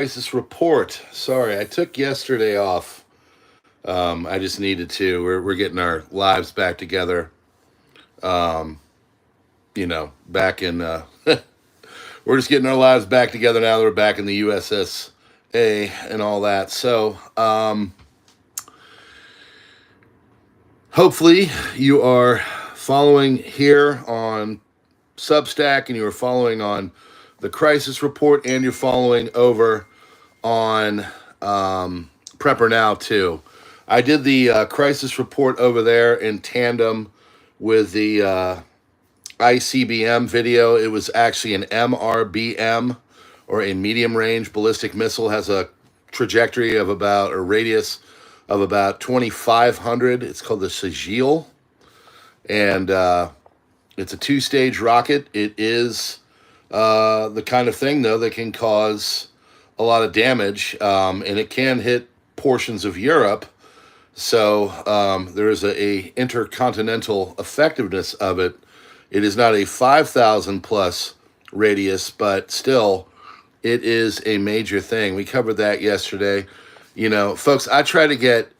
Crisis report. Sorry, I took yesterday off. I just needed to. We're getting our lives back together. Um, back in. We're just getting our lives back together now that we're back in the USSA and all that. So, hopefully, you are following here on Substack, and you are following on the Crisis Report, and you're following over on PrepperNow too. I did the Crisis Report over there in tandem with the ICBM video. It was actually an MRBM, or a medium range ballistic missile. Has a trajectory of about, or radius of about 2,500. It's called the Sigil, and it's a two-stage rocket. It is the kind of thing, though, that can cause a lot of damage, and it can hit portions of Europe. So there is a intercontinental effectiveness of it. It is not a 5,000 plus radius, but still, it is a major thing. We covered that yesterday. Folks, I try to get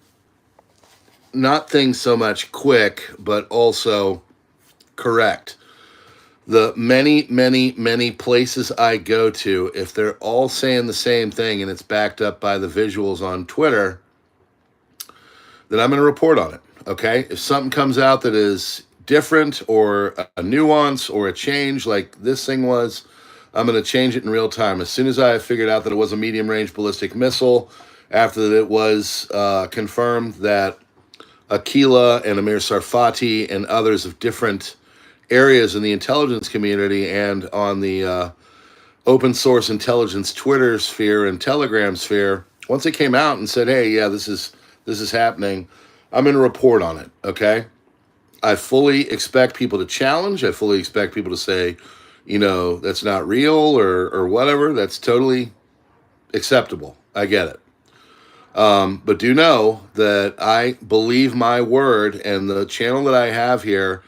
not things so much quick, but also correct. The many, many, many places I go to, if they're all saying the same thing and it's backed up by the visuals on Twitter, then I'm going to report on it, okay? If something comes out that is different or a nuance or a change like this thing was, I'm going to change it in real time. As soon as I figured out that it was a medium-range ballistic missile, after that it was confirmed that Aquila and Amir Sarfati and others of different areas in the intelligence community and on the open source intelligence Twitter sphere and Telegram sphere, once it came out and said, hey, yeah, this is happening, I'm going to report on it, okay? I fully expect people to challenge. I fully expect people to say, that's not real or whatever. That's totally acceptable. I get it. But do know that I believe my word, and the channel that I have here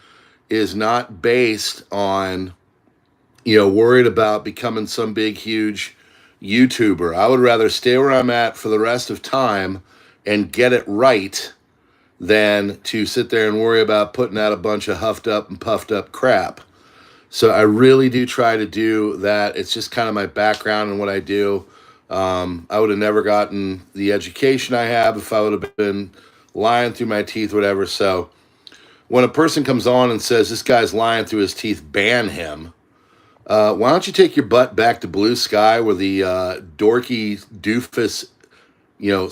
is not based on, worried about becoming some big, huge YouTuber. I would rather stay where I'm at for the rest of time and get it right than to sit there and worry about putting out a bunch of huffed up and puffed up crap. So I really do try to do that. It's just kind of my background and what I do. I would have never gotten the education I have if I would have been lying through my teeth, whatever. So when a person comes on and says, this guy's lying through his teeth, ban him. Why don't you take your butt back to Blue Sky, where the dorky doofus,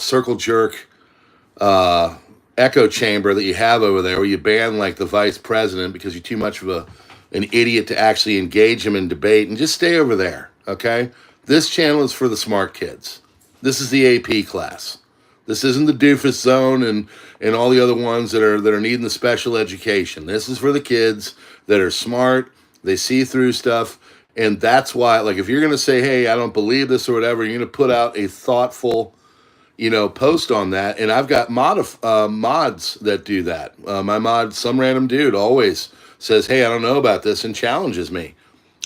circle jerk echo chamber that you have over there, where you ban like the vice president because you're too much of an idiot to actually engage him in debate, and just stay over there, okay? This channel is for the smart kids. This is the AP class. This isn't the doofus zone and all the other ones that are needing the special education. This is for the kids that are smart. They see through stuff, and that's why, like, if you're going to say, hey, I don't believe this or whatever, you're going to put out a thoughtful, post on that. And I've got mods that do that. My mod, some random dude, always says, hey, I don't know about this, and challenges me.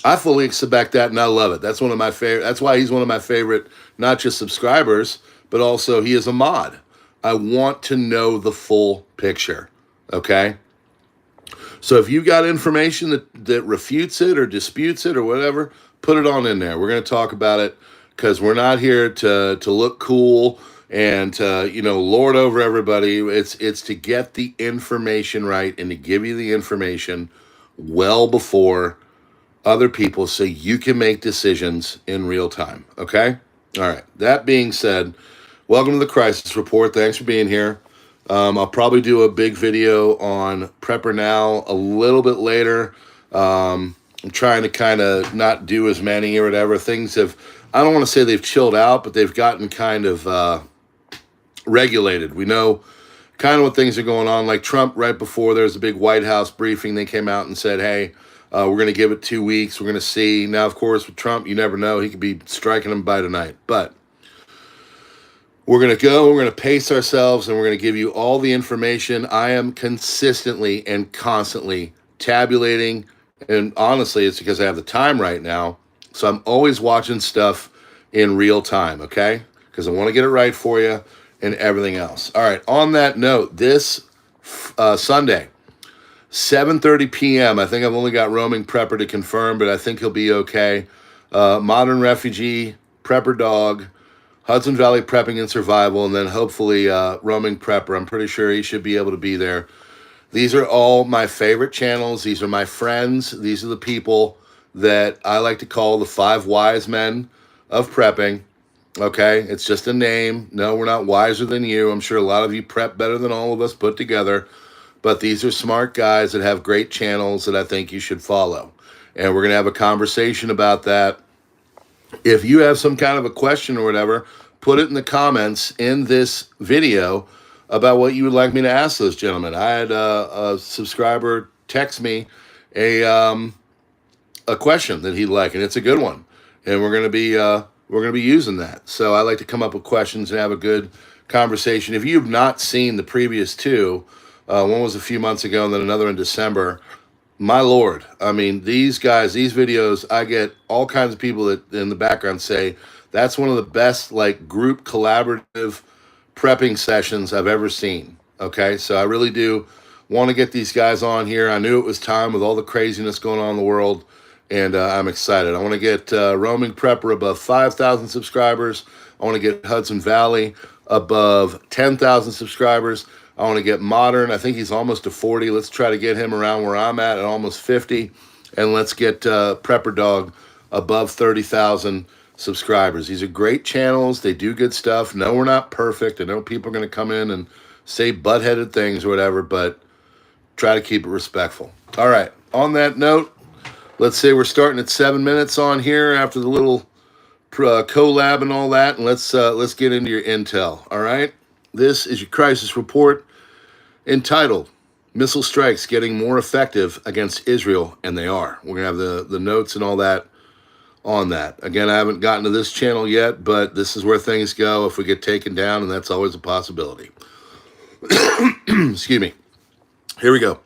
I fully expect that, and I love it. That's one of my favorite. That's why he's one of my favorite, not just subscribers, but also he is a mod. I want to know the full picture, okay? So if you've got information that refutes it or disputes it or whatever, put it on in there. We're going to talk about it, because we're not here to look cool and to, lord over everybody. It's to get the information right and to give you the information well before other people, so you can make decisions in real time, okay? All right, that being said, welcome to the Crisis Report. Thanks for being here. I'll probably do a big video on PrepperNow a little bit later. I'm trying to kind of not do as many or whatever. Things have, I don't want to say they've chilled out, but they've gotten kind of regulated. We know kind of what things are going on. Like Trump, right before there was a big White House briefing, they came out and said, hey, we're going to give it 2 weeks. We're going to see. Now, of course, with Trump, you never know. He could be striking them by tonight. But we're going to go. We're going to pace ourselves, and we're going to give you all the information. I am consistently and constantly tabulating. And honestly, it's because I have the time right now. So I'm always watching stuff in real time, okay? Because I want to get it right for you and everything else. All right, on that note, this Sunday, 7:30 p.m., I think I've only got Roaming Prepper to confirm, but I think he'll be okay. Modern Refugee, Prepper Dog, Hudson Valley Prepping and Survival, and then hopefully Roaming Prepper. I'm pretty sure he should be able to be there. These are all my favorite channels. These are my friends. These are the people that I like to call the 5 wise men of prepping. Okay, it's just a name. No, we're not wiser than you. I'm sure a lot of you prep better than all of us put together. But these are smart guys that have great channels that I think you should follow. And we're going to have a conversation about that. If you have some kind of a question or whatever, put it in the comments in this video about what you would like me to ask those gentlemen. I had a subscriber text me a question that he'd like, and it's a good one. And we're going to be using that. So I like to come up with questions and have a good conversation. If you've not seen the previous two, one was a few months ago and then another in December. My Lord, I mean, these guys, these videos, I get all kinds of people that in the background say that's one of the best like group collaborative prepping sessions I've ever seen. Okay, so I really do want to get these guys on here. I knew it was time with all the craziness going on in the world, and I'm excited. I want to get Roaming Prepper above 5,000 subscribers. I want to get Hudson Valley above 10,000 subscribers. I want to get Modern. I think he's almost to 40. Let's try to get him around where I'm at almost 50. And let's get Prepper Dog above 30,000 subscribers. These are great channels. They do good stuff. No, we're not perfect. I know people are going to come in and say butt-headed things or whatever, but try to keep it respectful. All right. On that note, let's say we're starting at 7 minutes on here after the little collab and all that, and let's get into your intel. All right. This is your crisis report entitled "Missile Strikes Getting More Effective Against Israel," and they are. We're gonna have the notes and all that on that. Again, I haven't gotten to this channel yet, but this is where things go if we get taken down, and that's always a possibility. Excuse me. Here we go.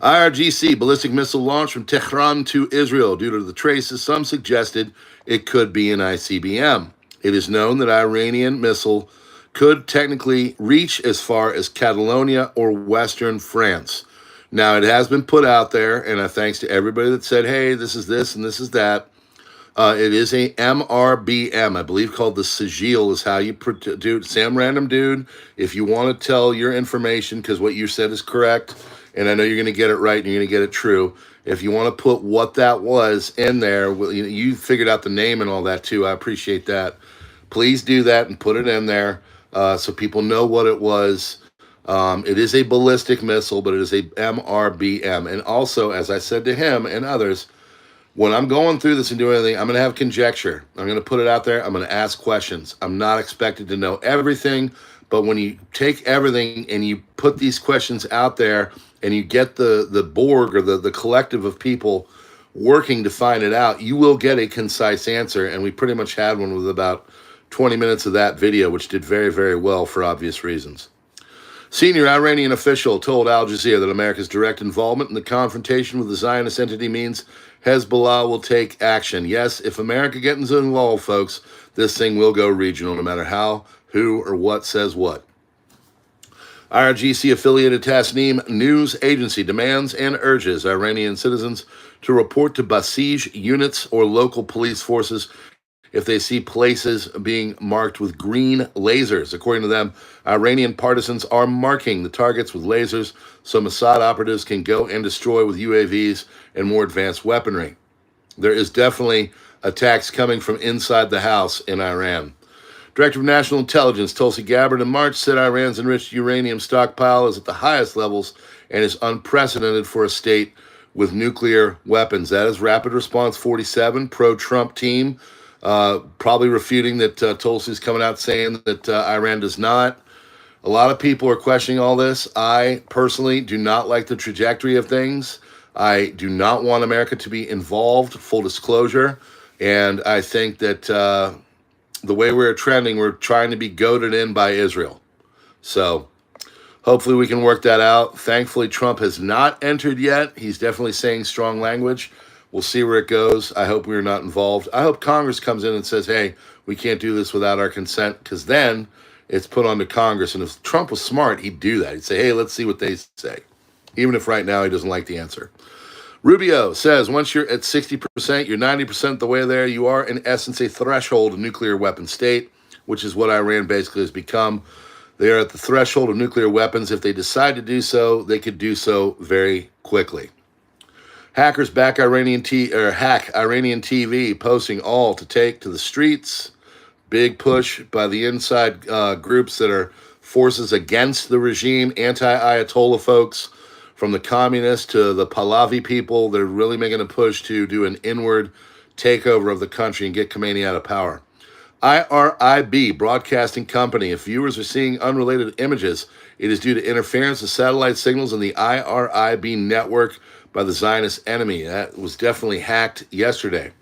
IRGC ballistic missile launched from Tehran to Israel. Due to the traces, some suggested it could be an ICBM. It is known that Iranian missile could technically reach as far as Catalonia or Western France. Now, it has been put out there, and thanks to everybody that said, hey, this is this and this is that. It is a MRBM, I believe, called the Sigil is how you do it. Sam Random Dude, if you want to tell your information, because what you said is correct, and I know you're going to get it right and you're going to get it true. If you want to put what that was in there, you figured out the name and all that too. I appreciate that. Please do that and put it in there so people know what it was. It is a ballistic missile, but it is a MRBM. And also, as I said to him and others, when I'm going through this and doing anything, I'm going to have conjecture. I'm going to put it out there. I'm going to ask questions. I'm not expected to know everything, but when you take everything and you put these questions out there and you get the Borg or the collective of people working to find it out, you will get a concise answer. And we pretty much had one with about 20 minutes of that video, which did very, very well for obvious reasons. Senior Iranian official told Al Jazeera that America's direct involvement in the confrontation with the Zionist entity means Hezbollah will take action. Yes, if America gets involved, folks, this thing will go regional, no matter how, who, or what says what. IRGC-affiliated Tasnim news agency demands and urges Iranian citizens to report to Basij units or local police forces if they see places being marked with green lasers. According to them, Iranian partisans are marking the targets with lasers so Mossad operatives can go and destroy with UAVs and more advanced weaponry. There is definitely attacks coming from inside the house in Iran. Director of National Intelligence Tulsi Gabbard in March said Iran's enriched uranium stockpile is at the highest levels and is unprecedented for a state with nuclear weapons. That is Rapid Response 47, pro-Trump team, probably refuting that Tulsi's coming out saying that Iran does not. A lot of people are questioning all this. I personally do not like the trajectory of things. I do not want America to be involved, full disclosure. And I think that the way we're trending, we're trying to be goaded in by Israel. So hopefully we can work that out. Thankfully, Trump has not entered yet. He's definitely saying strong language. We'll see where it goes. I hope we're not involved. I hope Congress comes in and says, hey, we can't do this without our consent, because then it's put onto Congress. And if Trump was smart, he'd do that. He'd say, hey, let's see what they say, even if right now he doesn't like the answer. Rubio says, once you're at 60%, you're 90% the way there, you are in essence a threshold of nuclear weapon state, which is what Iran basically has become. They are at the threshold of nuclear weapons. If they decide to do so, they could do so very quickly. Hackers hack Iranian TV, posting all to take to the streets. Big push by the inside groups that are forces against the regime, anti-Ayatollah folks, from the communists to the Pahlavi people. They're really making a push to do an inward takeover of the country and get Khomeini out of power. IRIB Broadcasting Company. If viewers are seeing unrelated images, it is due to interference of satellite signals in the IRIB network by the Zionist enemy. That was definitely hacked yesterday.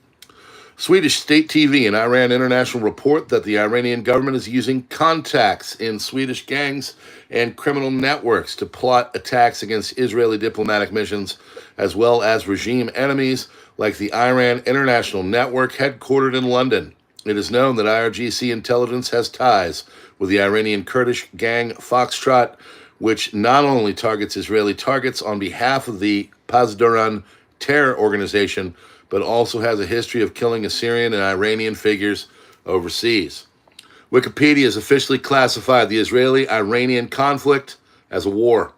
Swedish state TV and Iran International report that the Iranian government is using contacts in Swedish gangs and criminal networks to plot attacks against Israeli diplomatic missions, as well as regime enemies like the Iran International Network headquartered in London. It is known that IRGC intelligence has ties with the Iranian Kurdish gang Foxtrot, which not only targets Israeli targets on behalf of the Pasdaran terror organization, but also has a history of killing Assyrian and Iranian figures overseas. Wikipedia has officially classified the Israeli-Iranian conflict as a war.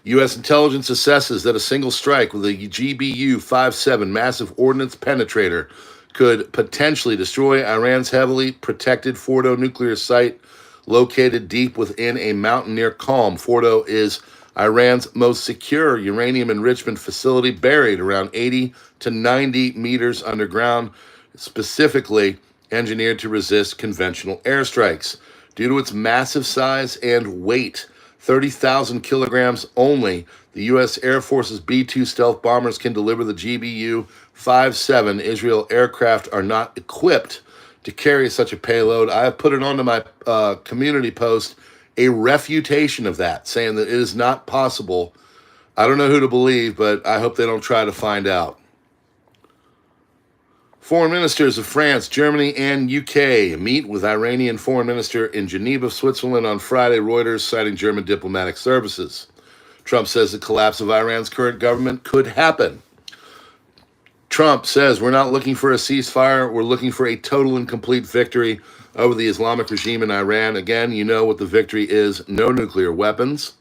U.S. intelligence assesses that a single strike with a GBU-57 massive ordnance penetrator could potentially destroy Iran's heavily protected Fordo nuclear site located deep within a mountain near Qom. Fordo is Iran's most secure uranium enrichment facility, buried around 80 to 90 meters underground, specifically engineered to resist conventional airstrikes. Due to its massive size and weight, 30,000 kilograms only, the U.S. Air Force's B-2 stealth bombers can deliver the GBU-57. Israel aircraft are not equipped to carry such a payload. I have put it onto my community post, a refutation of that, saying that it is not possible. I don't know who to believe, but I hope they don't try to find out. Foreign ministers of France, Germany, and UK meet with Iranian foreign minister in Geneva, Switzerland on Friday, Reuters citing German diplomatic services. Trump says the collapse of Iran's current government could happen. Trump says, we're not looking for a ceasefire, we're looking for a total and complete victory over the Islamic regime in Iran. Again, you know what the victory is: no nuclear weapons.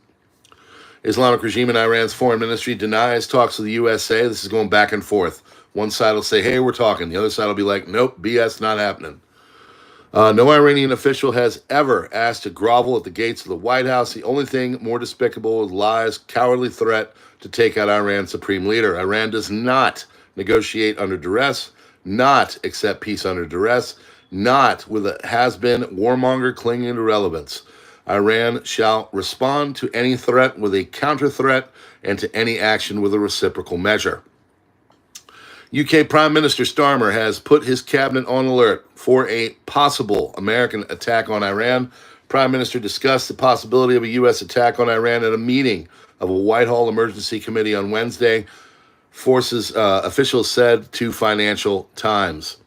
Islamic regime in Iran's foreign ministry denies talks with the USA. This is going back and forth. One side will say, hey, we're talking. The other side will be like, nope, BS, not happening. No Iranian official has ever asked to grovel at the gates of the White House. The only thing more despicable is lies, cowardly threat to take out Iran's supreme leader. Iran does not negotiate under duress, not accept peace under duress, not with a has-been warmonger clinging to relevance. Iran shall respond to any threat with a counter-threat and to any action with a reciprocal measure. UK Prime Minister Starmer has put his cabinet on alert for a possible American attack on Iran. Prime Minister discussed the possibility of a U.S. attack on Iran at a meeting of a Whitehall Emergency Committee on Wednesday, forces officials said to Financial Times.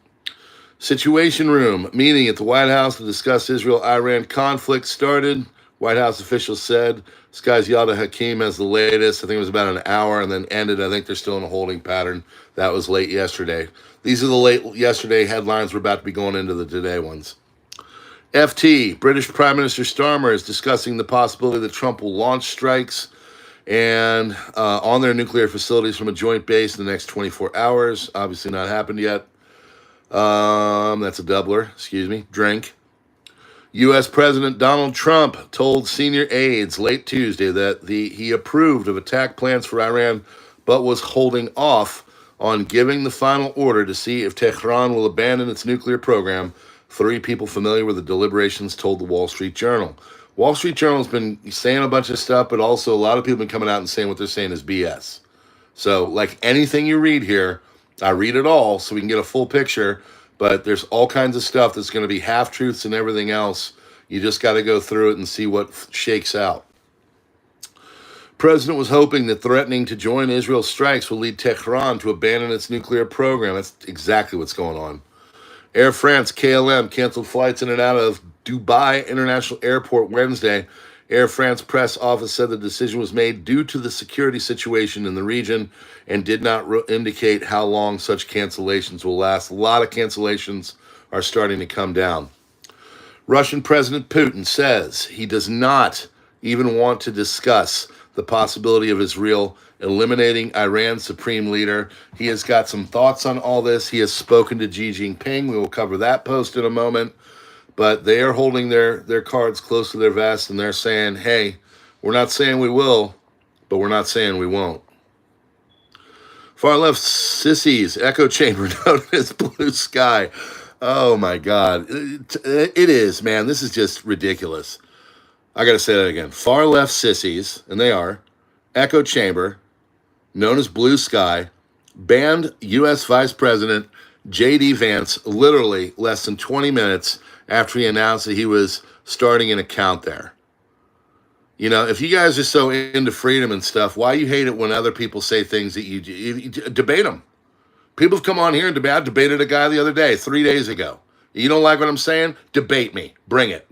Situation Room meeting at the White House to discuss Israel-Iran conflict started. White House officials said Sky's Yalda Hakim has the latest. I think it was about an hour and then ended. I think they're still in a holding pattern. That was late yesterday. These are the late yesterday headlines. We're about to be going into the today ones. FT, British Prime Minister Starmer is discussing the possibility that Trump will launch strikes and on their nuclear facilities from a joint base in the next 24 hours. Obviously not happened yet. That's a doubler, drink. U.S. President Donald Trump told senior aides late Tuesday that he approved of attack plans for Iran, but was holding off on giving the final order to see if Tehran will abandon its nuclear program. 3 people familiar with the deliberations told the Wall Street Journal. Wall Street Journal has been saying a bunch of stuff, but also a lot of people have been coming out and saying what they're saying is BS. So, like anything you read here, I read it all so we can get a full picture, but there's all kinds of stuff that's going to be half-truths and everything else. You just got to go through it and see what shakes out. President was hoping that threatening to join Israel's strikes will lead Tehran to abandon its nuclear program. That's exactly what's going on. Air France, KLM, canceled flights in and out of Dubai International Airport Wednesday. Air France press office said the decision was made due to the security situation in the region and did not indicate how long such cancellations will last. A lot of cancellations are starting to come down. Russian President Putin says he does not even want to discuss the possibility of Israel eliminating Iran's supreme leader. He has got some thoughts on all this. He has spoken to Xi Jinping. We will cover that post in a moment. But they are holding their cards close to their vest, and they're saying, hey, we're not saying we will, but we're not saying we won't. Far left sissies, echo chamber known as blue sky. Oh, my God. It is, man. This is just ridiculous. I got to say that again. Far left sissies, and they are, echo chamber, known as blue sky, banned U.S. Vice President J.D. Vance literally less than 20 minutes after he announced that he was starting an account there. You know, if you guys are so into freedom and stuff, why you hate it when other people say things that you debate them? People have come on here and I debated a guy the other day, 3 days ago. You don't like what I'm saying? Debate me. Bring it.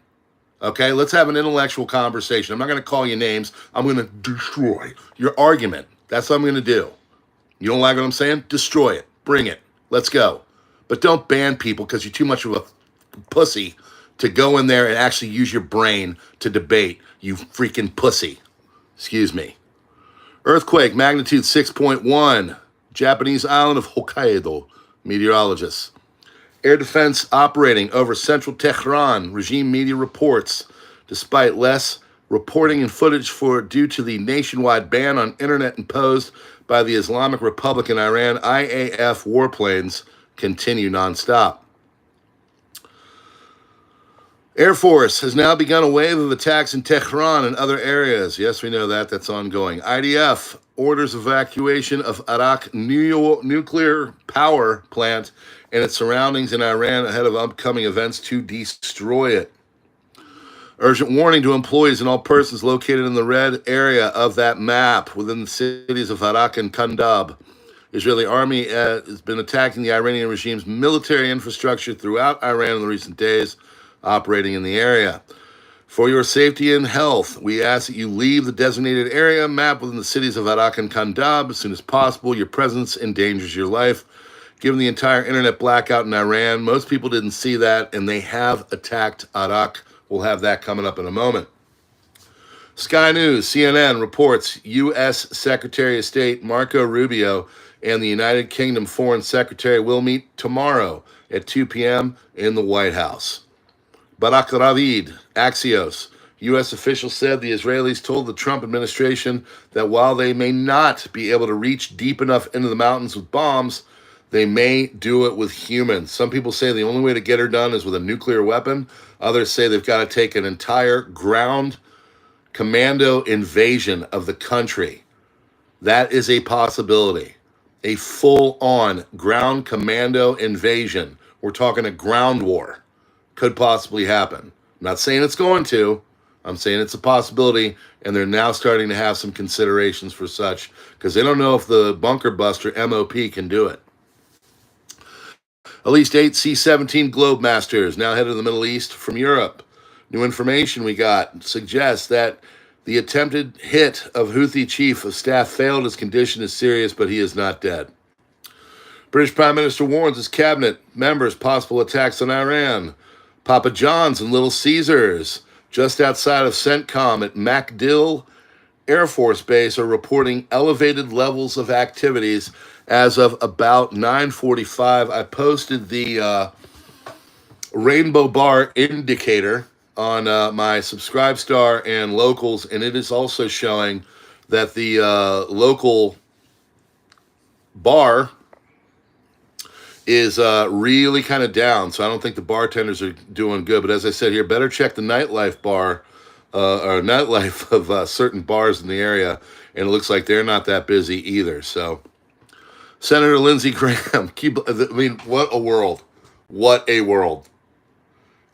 Okay, let's have an intellectual conversation. I'm not going to call you names. I'm going to destroy your argument. That's what I'm going to do. You don't like what I'm saying? Destroy it. Bring it. Let's go. But don't ban people because you're too much of a pussy to go in there and actually use your brain to debate, you freaking pussy. Excuse me. Earthquake, magnitude 6.1. Japanese island of Hokkaido. Meteorologists. Air defense operating over central Tehran, regime media reports. Despite less reporting and footage due to the nationwide ban on internet imposed by the Islamic Republic in Iran, IAF warplanes continue nonstop. Air Force has now begun a wave of attacks in Tehran and other areas. Yes, we know that. That's ongoing. IDF orders evacuation of Arak nuclear power plant and its surroundings in Iran ahead of upcoming events to destroy it. Urgent warning to employees and all persons located in the red area of that map within the cities of Arak and Kandab. Israeli army has been attacking the Iranian regime's military infrastructure throughout Iran in the recent days, operating in the area. For your safety and health, we ask that you leave the designated area map within the cities of Arak and Kandab as soon as possible. Your presence endangers your life. Given the entire internet blackout in Iran, most people didn't see that, and they have attacked Arak. We'll have that coming up in a moment. Sky News, CNN reports U.S. Secretary of State Marco Rubio and the United Kingdom Foreign Secretary will meet tomorrow at 2 p.m. in the White House. Barak Ravid, Axios. U.S. officials said the Israelis told the Trump administration that while they may not be able to reach deep enough into the mountains with bombs, they may do it with humans. Some people say the only way to get her done is with a nuclear weapon. Others say they've got to take an entire ground commando invasion of the country. That is a possibility. A full-on ground commando invasion. We're talking a ground war. Could possibly happen. I'm not saying it's going to. I'm saying it's a possibility, and they're now starting to have some considerations for such because they don't know if the bunker buster MOP can do it. At least 8 C-17 Globemasters now headed to the Middle East from Europe. New information we got suggests that the attempted hit of Houthi chief of staff failed. His condition is serious, but he is not dead. British Prime Minister warns his cabinet members possible attacks on Iran. Papa John's and Little Caesars, just outside of CENTCOM at MacDill Air Force Base, are reporting elevated levels of activities as of about 9:45. I posted the Rainbow Bar indicator on my SubscribeStar and locals, and it is also showing that the local bar is really kind of down, so I don't think the bartenders are doing good. But as I said here, better check the nightlife bar or nightlife of certain bars in the area, and it looks like they're not that busy either. So, Senator Lindsey Graham, what a world. What a world.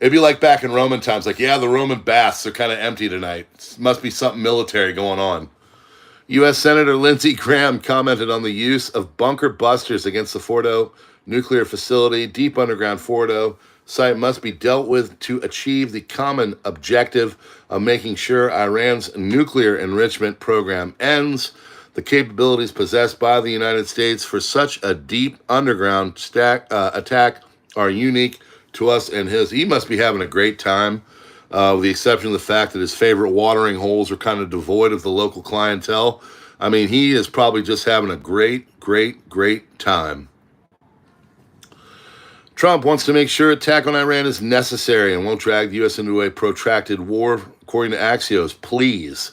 It'd be like back in Roman times, like, yeah, the Roman baths are kind of empty tonight. Must be something military going on. U.S. Senator Lindsey Graham commented on the use of bunker busters against the Fordo nuclear facility. Deep underground Fordo site must be dealt with to achieve the common objective of making sure Iran's nuclear enrichment program ends. The capabilities possessed by the United States for such a deep underground attack are unique to us and his. He must be having a great time, with the exception of the fact that his favorite watering holes are kind of devoid of the local clientele. I mean, he is probably just having a great, great, great time. Trump wants to make sure attack on Iran is necessary and won't drag the U.S. into a protracted war, according to Axios. Please.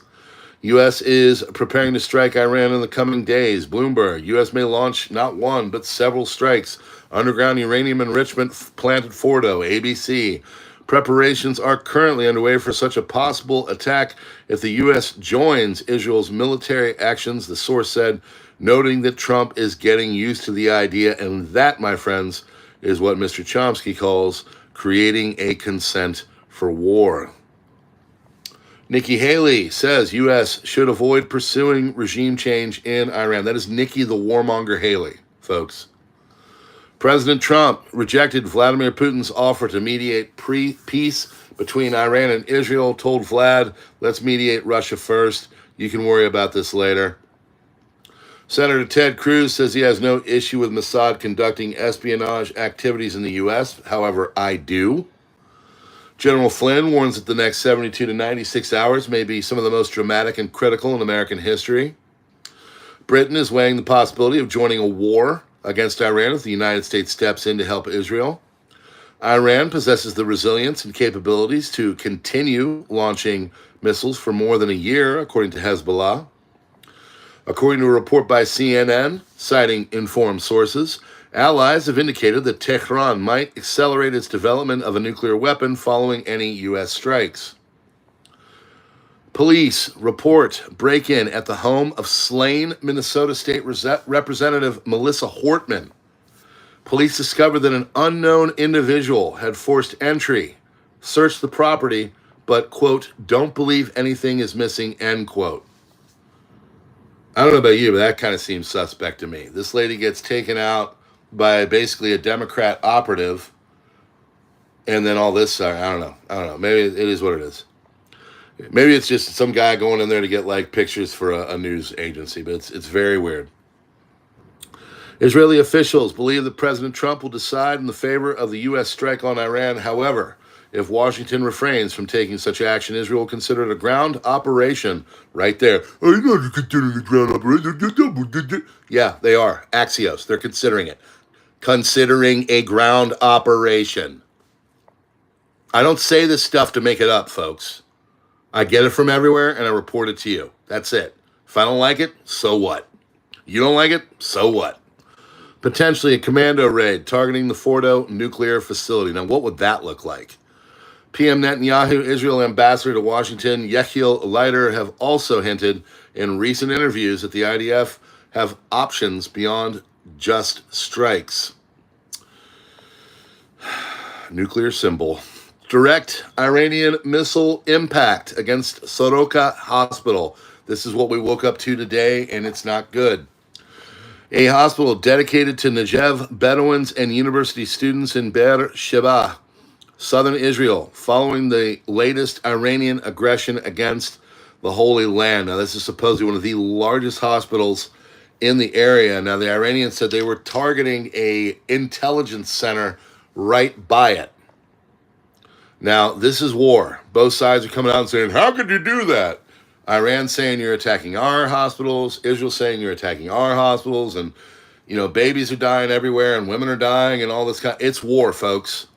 U.S. is preparing to strike Iran in the coming days. Bloomberg. U.S. may launch not one, but several strikes. Underground uranium enrichment plant at Fordo. ABC. Preparations are currently underway for such a possible attack if the U.S. joins Israel's military actions, the source said, noting that Trump is getting used to the idea, and that, my friends, is what Mr. Chomsky calls creating a consent for war. Nikki Haley says U.S. should avoid pursuing regime change in Iran. That is Nikki the warmonger Haley, folks. President Trump rejected Vladimir Putin's offer to mediate peace between Iran and Israel, told Vlad, let's mediate Russia first. You can worry about this later. Senator Ted Cruz says he has no issue with Mossad conducting espionage activities in the U.S. However, I do. General Flynn warns that the next 72 to 96 hours may be some of the most dramatic and critical in American history. Britain is weighing the possibility of joining a war against Iran if the United States steps in to help Israel. Iran possesses the resilience and capabilities to continue launching missiles for more than a year, according to Hezbollah. According to a report by CNN, citing informed sources, allies have indicated that Tehran might accelerate its development of a nuclear weapon following any U.S. strikes. Police report break-in at the home of slain Minnesota State Representative Melissa Hortman. Police discovered that an unknown individual had forced entry, searched the property, but, quote, don't believe anything is missing, end quote. I don't know about you, but that kind of seems suspect to me. This lady gets taken out by basically a Democrat operative, and then all this, I don't know. Maybe it is what it is. Maybe it's just some guy going in there to get like pictures for a news agency, but it's very weird. Israeli officials believe that President Trump will decide in the favor of the U.S. strike on Iran. However, if Washington refrains from taking such action, Israel will consider it a ground operation right there. Are you not considering a ground operation? Yeah, they are. Axios. They're considering it. Considering a ground operation. I don't say this stuff to make it up, folks. I get it from everywhere, and I report it to you. That's it. If I don't like it, so what? You don't like it, so what? Potentially a commando raid targeting the Fordo nuclear facility. Now, what would that look like? PM Netanyahu, Israel ambassador to Washington, Yechiel Leiter, have also hinted in recent interviews that the IDF have options beyond just strikes. Nuclear symbol. Direct Iranian missile impact against Soroka Hospital. This is what we woke up to today, and it's not good. A hospital dedicated to Negev Bedouins and university students in Be'er Sheva, southern Israel, following the latest Iranian aggression against the Holy Land. Now, this is supposedly one of the largest hospitals in the area. Now, the Iranians said they were targeting an intelligence center right by it. Now, this is war. Both sides are coming out and saying, how could you do that? Iran saying you're attacking our hospitals. Israel saying you're attacking our hospitals. And, you know, babies are dying everywhere and women are dying and all this kind. It's war, folks.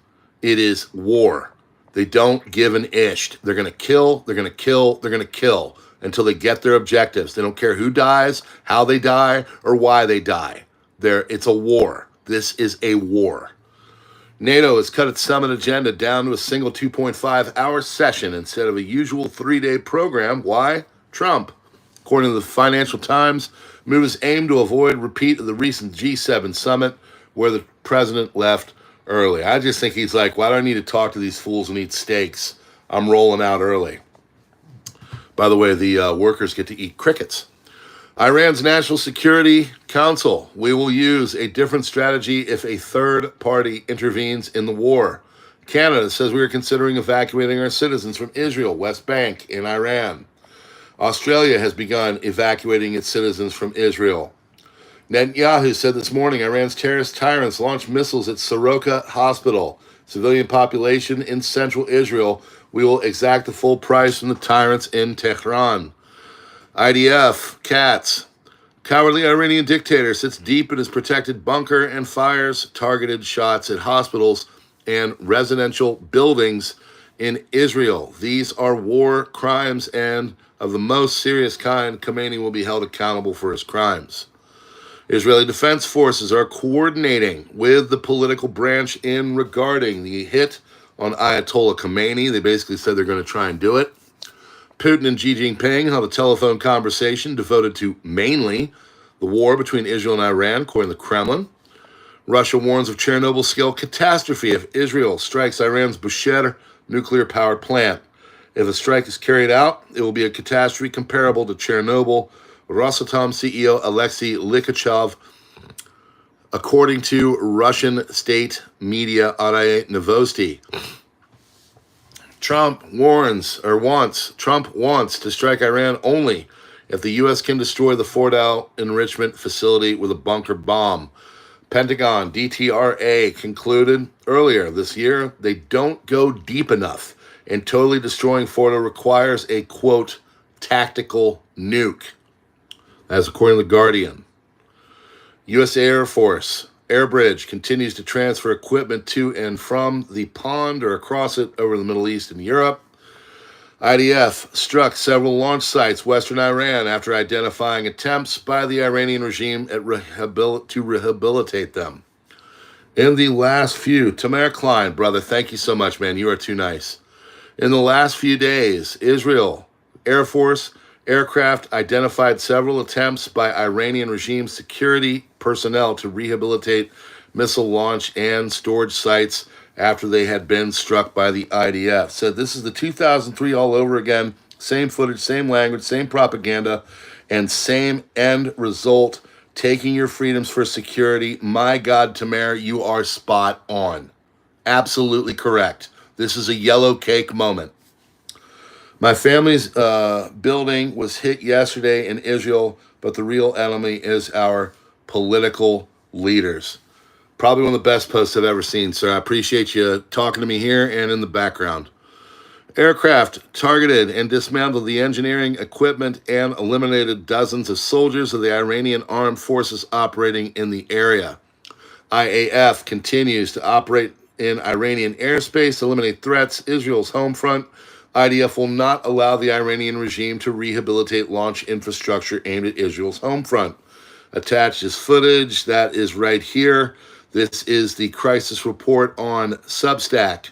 It is war. They don't give an ish. They're going to kill, they're going to kill, they're going to kill until they get their objectives. They don't care who dies, how they die, or why they die. It's a war. This is a war. NATO has cut its summit agenda down to a single 2.5-hour session instead of a usual 3-day program. Why? Trump. According to the Financial Times, move is aimed to avoid repeat of the recent G7 summit where the president left early. I just think he's like, why do I need to talk to these fools and eat steaks? I'm rolling out early. By the way, the workers get to eat crickets. Iran's National Security Council. We will use a different strategy if a third party intervenes in the war. Canada says we are considering evacuating our citizens from Israel, West Bank, and Iran. Australia has begun evacuating its citizens from Israel. Netanyahu said this morning Iran's terrorist tyrants launched missiles at Soroka Hospital, civilian population in central Israel. We will exact the full price from the tyrants in Tehran. IDF, Katz. Cowardly Iranian dictator sits deep in his protected bunker and fires targeted shots at hospitals and residential buildings in Israel. These are war crimes, and of the most serious kind. Khamenei will be held accountable for his crimes. Israeli Defense Forces are coordinating with the political branch in regarding the hit on Ayatollah Khamenei. They basically said they're going to try and do it. Putin and Xi Jinping held a telephone conversation devoted to mainly the war between Israel and Iran, according to the Kremlin. Russia warns of Chernobyl-scale catastrophe if Israel strikes Iran's Bushehr nuclear power plant. If a strike is carried out, it will be a catastrophe comparable to Chernobyl. Rosatom CEO Alexei Likhachev, according to Russian state media RIA Novosti. Trump wants to strike Iran only if the U.S. can destroy the Fordow enrichment facility with a bunker bomb. Pentagon, DTRA, concluded earlier this year they don't go deep enough, and totally destroying Fordow requires a, quote, tactical nuke. As according to The Guardian. U.S. Air Force Air Bridge continues to transfer equipment to and from the pond or across it over the Middle East and Europe. IDF struck several launch sites western Iran after identifying attempts by the Iranian regime to rehabilitate them. In the last few, Tamer Klein, brother, thank you so much, man. You are too nice. In the last few days, Israel Air Force aircraft identified several attempts by Iranian regime security personnel to rehabilitate missile launch and storage sites after they had been struck by the IDF. So this is the 2003 all over again. Same footage, same language, same propaganda, and same end result. Taking your freedoms for security. My God, Tamer, you are spot on. Absolutely correct. This is a yellow cake moment. My family's building was hit yesterday in Israel, but the real enemy is our political leaders. Probably one of the best posts I've ever seen, sir. I appreciate you talking to me here and in the background. Aircraft targeted and dismantled the engineering equipment and eliminated dozens of soldiers of the Iranian armed forces operating in the area. IAF continues to operate in Iranian airspace, eliminate threats, Israel's home front. IDF will not allow the Iranian regime to rehabilitate launch infrastructure aimed at Israel's home front. Attached is footage that is right here. This is the crisis report on Substack.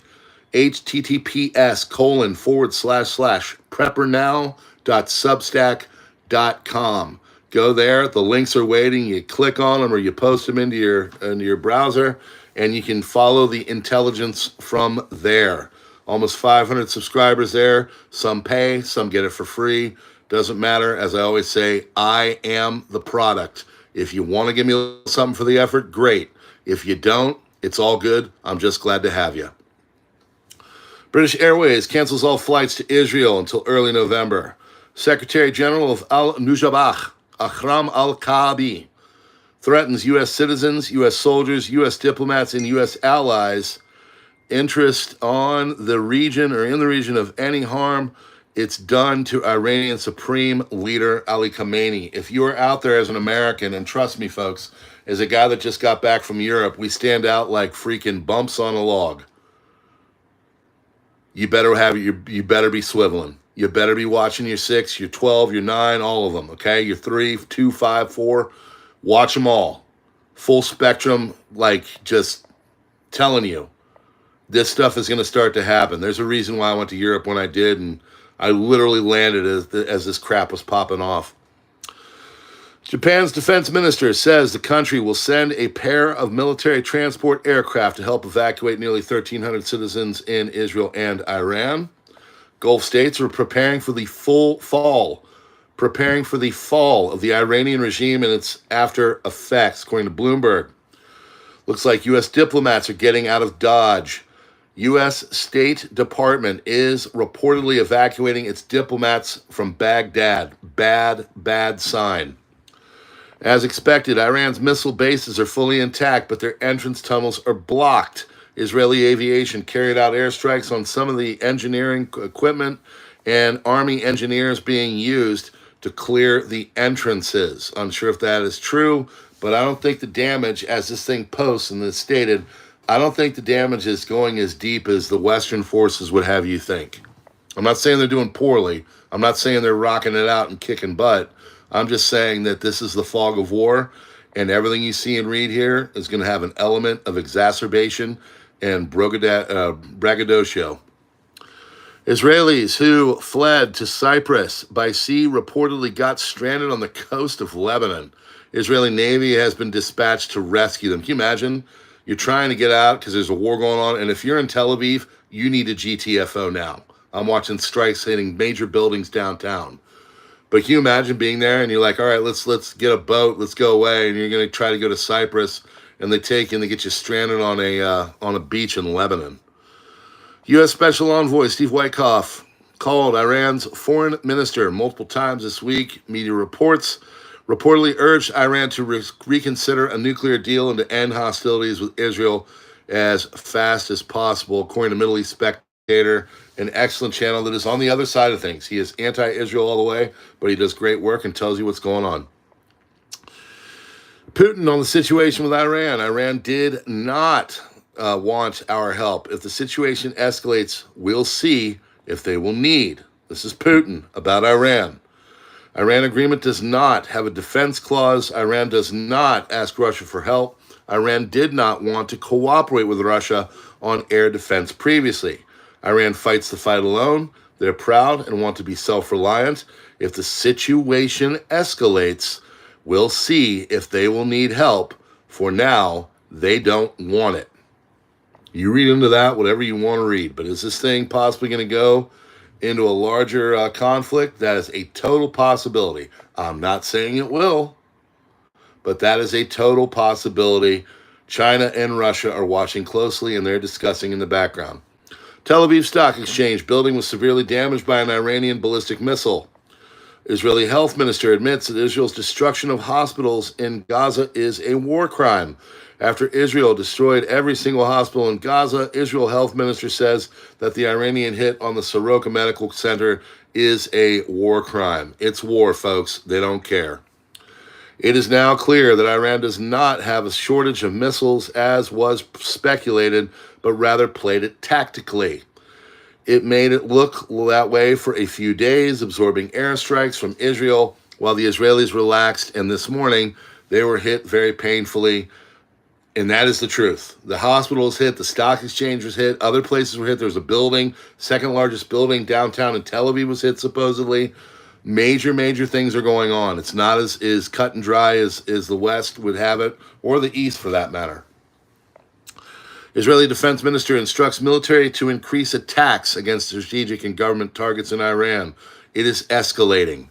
https://preppernow.substack.com. Go there. The links are waiting. You click on them or you post them into your browser, and you can follow the intelligence from there. Almost 500 subscribers there. Some pay, some get it for free. Doesn't matter. As I always say, I am the product. If you want to give me something for the effort, great. If you don't, it's all good. I'm just glad to have you. British Airways cancels all flights to Israel until early November. Secretary General of Al-Nujabah, Akram Al-Kaabi, threatens U.S. citizens, U.S. soldiers, U.S. diplomats, and U.S. allies interest on the region or in the region of any harm it's done to Iranian Supreme Leader Ali Khamenei. If you are out there as an American, and trust me, folks, as a guy that just got back from Europe, we stand out like freaking bumps on a log. You better you better be swiveling. You better be watching your 6, your 12, your 9, all of them, okay? Your 3, 2, 5, 4. Watch them all. Full spectrum, like just telling you. This stuff is going to start to happen. There's a reason why I went to Europe when I did, and I literally landed as this crap was popping off. Japan's defense minister says the country will send a pair of military transport aircraft to help evacuate nearly 1,300 citizens in Israel and Iran. Gulf states are preparing for the full fall preparing for the fall of the Iranian regime and its after effects, according to Bloomberg. Looks like U.S. diplomats are getting out of Dodge. U.S. State Department is reportedly evacuating its diplomats from Baghdad. Bad sign. As expected, Iran's missile bases are fully intact, but their entrance tunnels are blocked. Israeli aviation carried out airstrikes on some of the engineering equipment and army engineers being used to clear the entrances. Unsure if that is true, but I don't think the damage, as this thing posts and is stated, I don't think the damage is going as deep as the Western forces would have you think. I'm not saying they're doing poorly. I'm not saying they're rocking it out and kicking butt. I'm just saying that this is the fog of war, and everything you see and read here is going to have an element of exacerbation and braggadocio. Israelis who fled to Cyprus by sea reportedly got stranded on the coast of Lebanon. Israeli Navy has been dispatched to rescue them. Can you imagine? You're trying to get out because there's a war going on, and if you're in Tel Aviv, you need a GTFO now. I'm watching strikes hitting major buildings downtown. But can you imagine being there and you're like, all right, let's get a boat, let's go away, and you're going to try to go to Cyprus, and they take you and they get you stranded on a beach in Lebanon. U.S. Special Envoy Steve Witkoff called Iran's foreign minister multiple times this week. Media reports reportedly urged Iran to reconsider a nuclear deal and to end hostilities with Israel as fast as possible, according to Middle East Spectator, an excellent channel that is on the other side of things. He is anti-Israel all the way, but he does great work and tells you what's going on. Putin on the situation with Iran. Iran did not want our help. If the situation escalates, we'll see if they will need. This is Putin about Iran. Iran agreement does not have a defense clause. Iran does not ask Russia for help. Iran did not want to cooperate with Russia on air defense previously. Iran fights the fight alone. They're proud and want to be self-reliant. If the situation escalates, we'll see if they will need help. For now, they don't want it. You read into that whatever you want to read, but is this thing possibly going to go into a larger conflict? That is a total possibility. I'm not saying it will, but that is a total possibility. China and Russia are watching closely, and they're discussing in the background. Tel Aviv Stock Exchange building was severely damaged by an Iranian ballistic missile. Israeli health minister admits that Israel's destruction of hospitals in Gaza is a war crime. After Israel destroyed every single hospital in Gaza, Israel health minister says that the Iranian hit on the Soroka Medical Center is a war crime. It's war, folks. They don't care. It is now clear that Iran does not have a shortage of missiles as was speculated, but rather played it tactically. It made it look that way for a few days, absorbing airstrikes from Israel while the Israelis relaxed, and this morning they were hit very painfully, and that is the truth. The hospitals hit, the stock exchange was hit, other places were hit. There was a building, second largest building downtown in Tel Aviv was hit supposedly. Major things are going on. It's not as cut and dry as the West would have it, or the East for that matter. Israeli defense minister instructs military to increase attacks against strategic and government targets in Iran. It is escalating.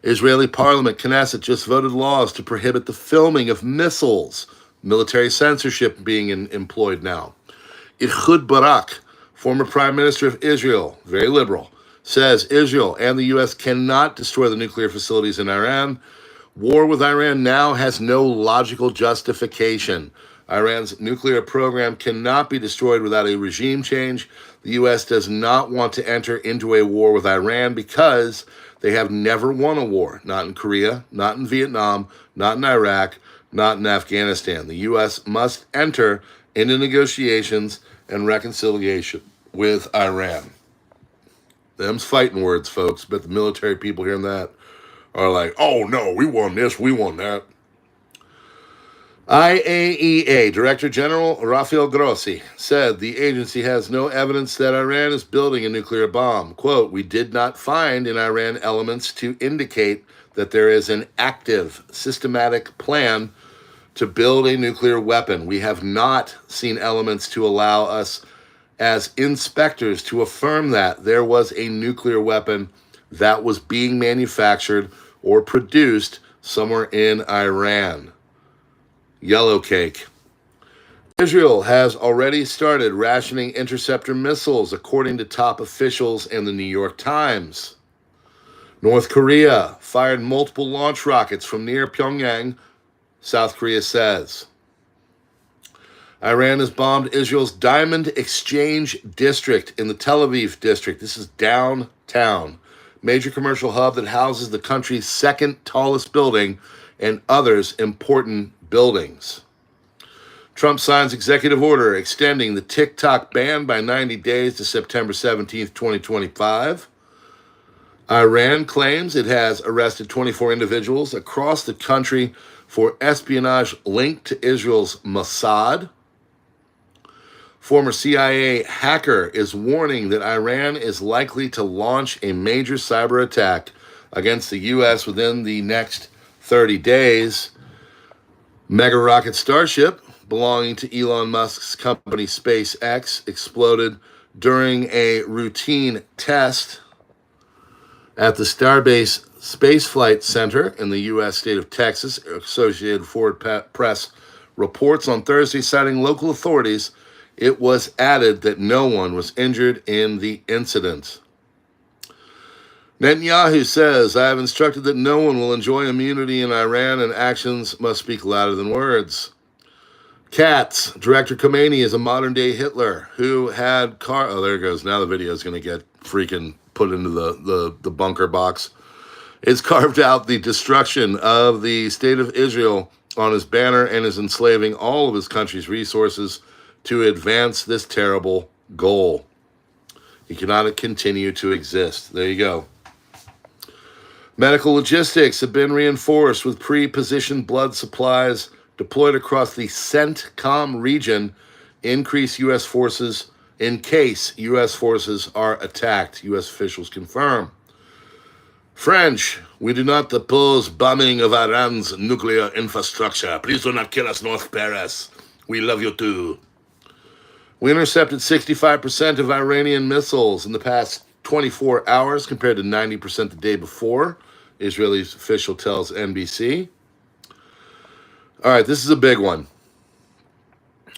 Israeli parliament, Knesset, just voted laws to prohibit the filming of missiles. Military censorship being employed now. Ehud Barak, former prime minister of Israel, very liberal, says Israel and the U.S. cannot destroy the nuclear facilities in Iran. War with Iran now has no logical justification. Iran's nuclear program cannot be destroyed without a regime change. The U.S. does not want to enter into a war with Iran because they have never won a war. Not in Korea, not in Vietnam, not in Iraq, not in Afghanistan. The U.S. must enter into negotiations and reconciliation with Iran. Them's fighting words, folks, but the military people hearing that are like, oh no, we won this, we won that. IAEA Director General Rafael Grossi said the agency has no evidence that Iran is building a nuclear bomb. Quote, we did not find in Iran elements to indicate that there is an active, systematic plan to build a nuclear weapon. We have not seen elements to allow us as inspectors to affirm that there was a nuclear weapon that was being manufactured or produced somewhere in Iran. Yellow cake. Israel has already started rationing interceptor missiles, according to top officials in the New York Times. North Korea fired multiple launch rockets from near Pyongyang, South Korea says. Iran has bombed Israel's Diamond Exchange District in the Tel Aviv district. This is downtown. Major commercial hub that houses the country's second tallest building and others important buildings. Trump signs executive order extending the TikTok ban by 90 days to September 17th, 2025. Iran claims it has arrested 24 individuals across the country for espionage linked to Israel's Mossad. Former CIA hacker is warning that Iran is likely to launch a major cyber attack against the U.S. within the next 30 days. Mega rocket Starship, belonging to Elon Musk's company SpaceX, exploded during a routine test at the Starbase Space Flight Center in the U.S. state of Texas. Associated Press reports on Thursday, citing local authorities. It was added that no one was injured in the incident. Netanyahu says, I have instructed that no one will enjoy immunity in Iran and actions must speak louder than words. Katz, Director Khomeini is a modern-day Hitler who had oh, there it goes. Now the video is going to get freaking put into the bunker box. It's carved out the destruction of the state of Israel on his banner and is enslaving all of his country's resources to advance this terrible goal. He cannot continue to exist. There you go. Medical logistics have been reinforced with pre-positioned blood supplies deployed across the CENTCOM region, increase U.S. forces in case U.S. forces are attacked, U.S. officials confirm. French, we do not oppose bombing of Iran's nuclear infrastructure. Please do not kill us, North Paris. We love you too. We intercepted 65% of Iranian missiles in the past 24 hours compared to 90% the day before, Israeli official tells NBC. All right, this is a big one.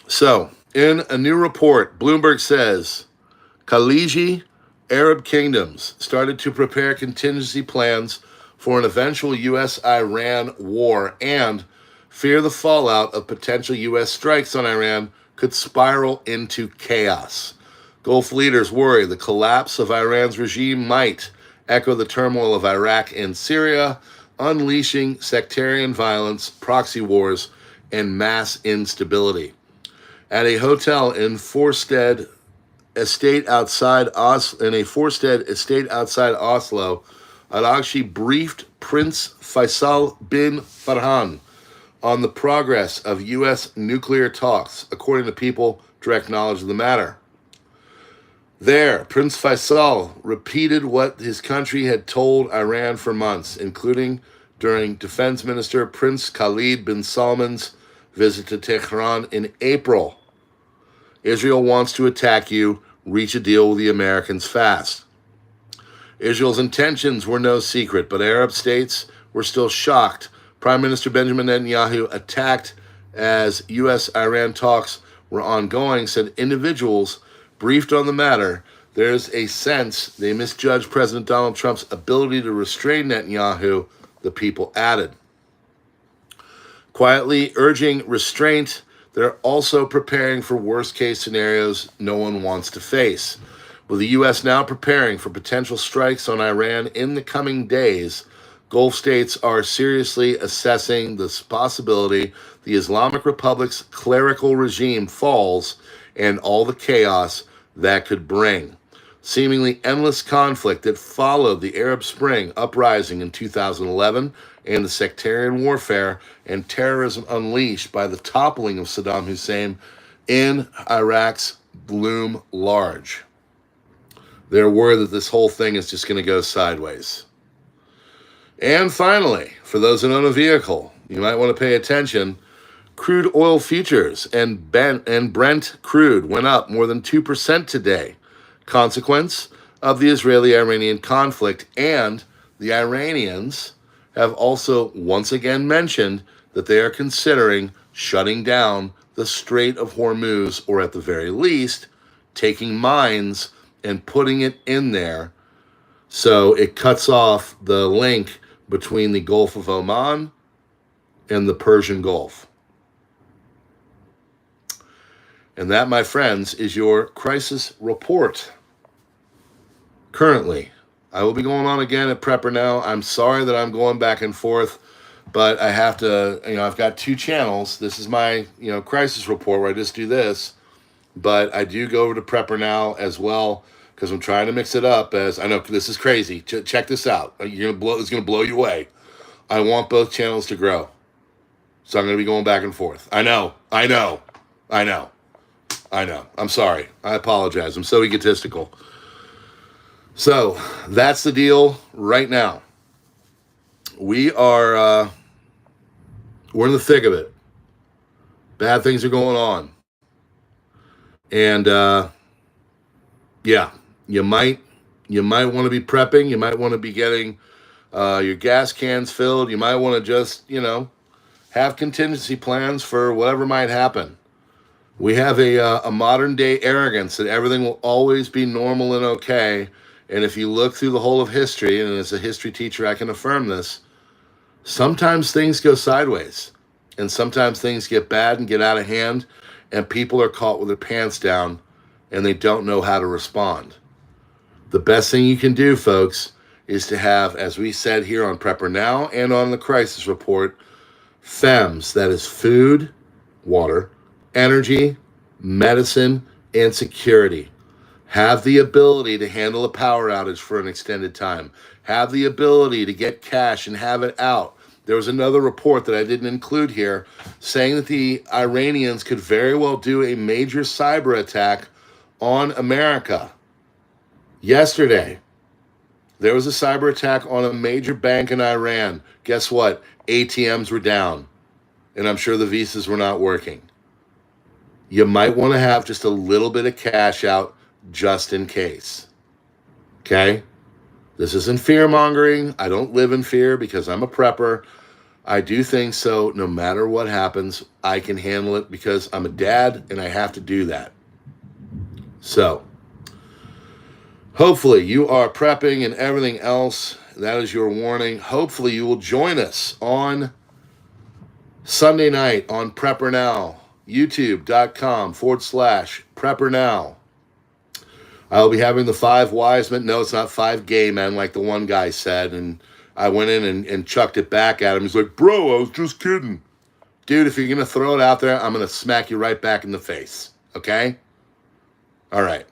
So, in a new report, Bloomberg says Khaliji Arab kingdoms started to prepare contingency plans for an eventual U.S.-Iran war and fear the fallout of potential U.S. strikes on Iran could spiral into chaos. Gulf leaders worry the collapse of Iran's regime might echo the turmoil of Iraq and Syria, unleashing sectarian violence, proxy wars, and mass instability. At a hotel in Forstead estate outside Oslo, Al-Agshi briefed Prince Faisal bin Farhan on the progress of U.S. nuclear talks, according to People Direct Knowledge of the matter. There, Prince Faisal repeated what his country had told Iran for months, including during Defense Minister Prince Khalid bin Salman's visit to Tehran in April. Israel wants to attack you. Reach a deal with the Americans fast. Israel's intentions were no secret, but Arab states were still shocked. Prime Minister Benjamin Netanyahu, attacked as U.S.-Iran talks were ongoing, said individuals briefed on the matter, there's a sense they misjudged President Donald Trump's ability to restrain Netanyahu, the People added. Quietly urging restraint, they're also preparing for worst-case scenarios no one wants to face. With the U.S. now preparing for potential strikes on Iran in the coming days, Gulf states are seriously assessing the possibility the Islamic Republic's clerical regime falls and all the chaos that could bring. Seemingly endless conflict that followed the Arab Spring uprising in 2011 and the sectarian warfare and terrorism unleashed by the toppling of Saddam Hussein in Iraq's loom large. They're worried that this whole thing is just going to go sideways. And finally, for those that own a vehicle, you might want to pay attention. Crude oil futures and Brent crude went up more than 2% today. Consequence of the Israeli-Iranian conflict and the Iranians have also once again mentioned that they are considering shutting down the Strait of Hormuz, or at the very least, taking mines and putting it in there so it cuts off the link between the Gulf of Oman and the Persian Gulf. And that, my friends, is your crisis report. Currently, I will be going on again at PrepperNow. I'm sorry that I'm going back and forth, but I have to, I've got two channels. This is my, crisis report where I just do this, but I do go over to PrepperNow as well because I'm trying to mix it up. As I know this is crazy. Check this out. It's going to blow you away. I want both channels to grow, so I'm going to be going back and forth. I know. I'm sorry. I apologize. I'm so egotistical. So that's the deal right now. We're in the thick of it. Bad things are going on. And you might want to be prepping. You might want to be getting your gas cans filled. You might want to just, have contingency plans for whatever might happen. We have a modern day arrogance that everything will always be normal and okay. And if you look through the whole of history, and as a history teacher, I can affirm this, sometimes things go sideways. And sometimes things get bad and get out of hand, and people are caught with their pants down, and they don't know how to respond. The best thing you can do, folks, is to have, as we said here on Prepper Now and on the Crisis Report, FEMS, that is food, water, energy, medicine, and security. Have the ability to handle a power outage for an extended time. Have the ability to get cash and have it out. There was another report that I didn't include here saying that the Iranians could very well do a major cyber attack on America. Yesterday, there was a cyber attack on a major bank in Iran. Guess what? ATMs were down, and I'm sure the visas were not working. You might want to have just a little bit of cash out just in case. Okay? This isn't fear-mongering. I don't live in fear because I'm a prepper. I do things so no matter what happens, I can handle it because I'm a dad and I have to do that. So, hopefully you are prepping and everything else. That is your warning. Hopefully you will join us on Sunday night on Prepper Now, youtube.com/Prepper Now. I'll be having the 5 wise men. No, it's not 5 gay men like the one guy said. And I went in and chucked it back at him. He's like, bro, I was just kidding. Dude, if you're going to throw it out there, I'm going to smack you right back in the face. Okay? All right.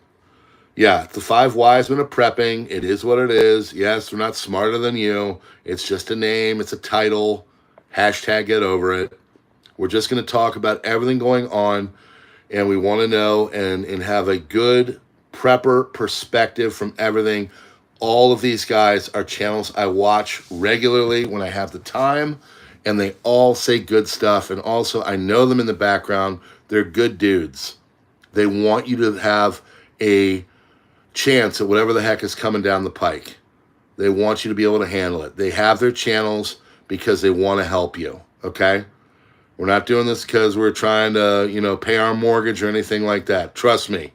Yeah, the 5 wise men of prepping. It is what it is. Yes, we're not smarter than you. It's just a name. It's a title. Hashtag get over it. We're just going to talk about everything going on. And we want to know and have a good prepper perspective from everything. All of these guys are channels I watch regularly when I have the time, and they all say good stuff. And also, I know them in the background. They're good dudes. They want you to have a chance at whatever the heck is coming down the pike. They want you to be able to handle it. They have their channels because they want to help you, okay? We're not doing this because we're trying to, pay our mortgage or anything like that. Trust me.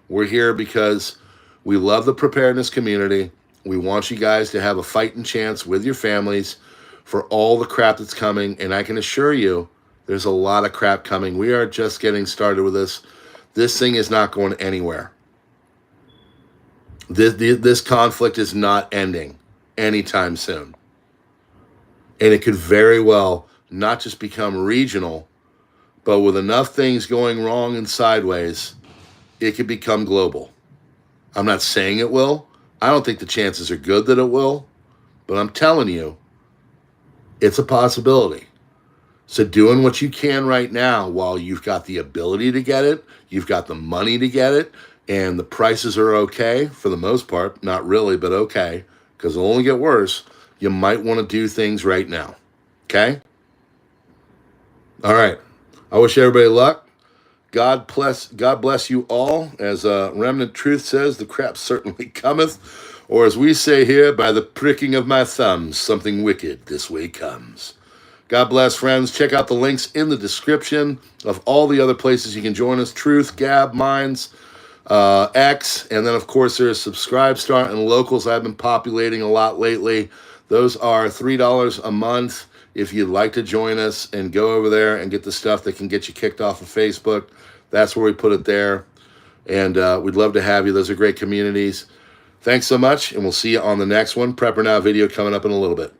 We're here because we love the preparedness community. We want you guys to have a fighting chance with your families for all the crap that's coming. And I can assure you, there's a lot of crap coming. We are just getting started with this. This thing is not going anywhere. This conflict is not ending anytime soon. And it could very well not just become regional, but with enough things going wrong and sideways, it could become global. I'm not saying it will. I don't think the chances are good that it will, but I'm telling you, it's a possibility. So doing what you can right now while you've got the ability to get it, you've got the money to get it, and the prices are okay for the most part, not really, but okay, because it'll only get worse, you might want to do things right now. Okay? All right. I wish everybody luck. God bless you all. As Remnant Truth says, the crap certainly cometh. Or as we say here, by the pricking of my thumbs, something wicked this way comes. God bless, friends. Check out the links in the description of all the other places you can join us. Truth, Gab, Minds, X, and then, of course, there's Subscribestar and Locals I've been populating a lot lately. Those are $3 a month if you'd like to join us and go over there and get the stuff that can get you kicked off of Facebook. That's where we put it there, and we'd love to have you. Those are great communities. Thanks so much, and we'll see you on the next one. PrepperNow video coming up in a little bit.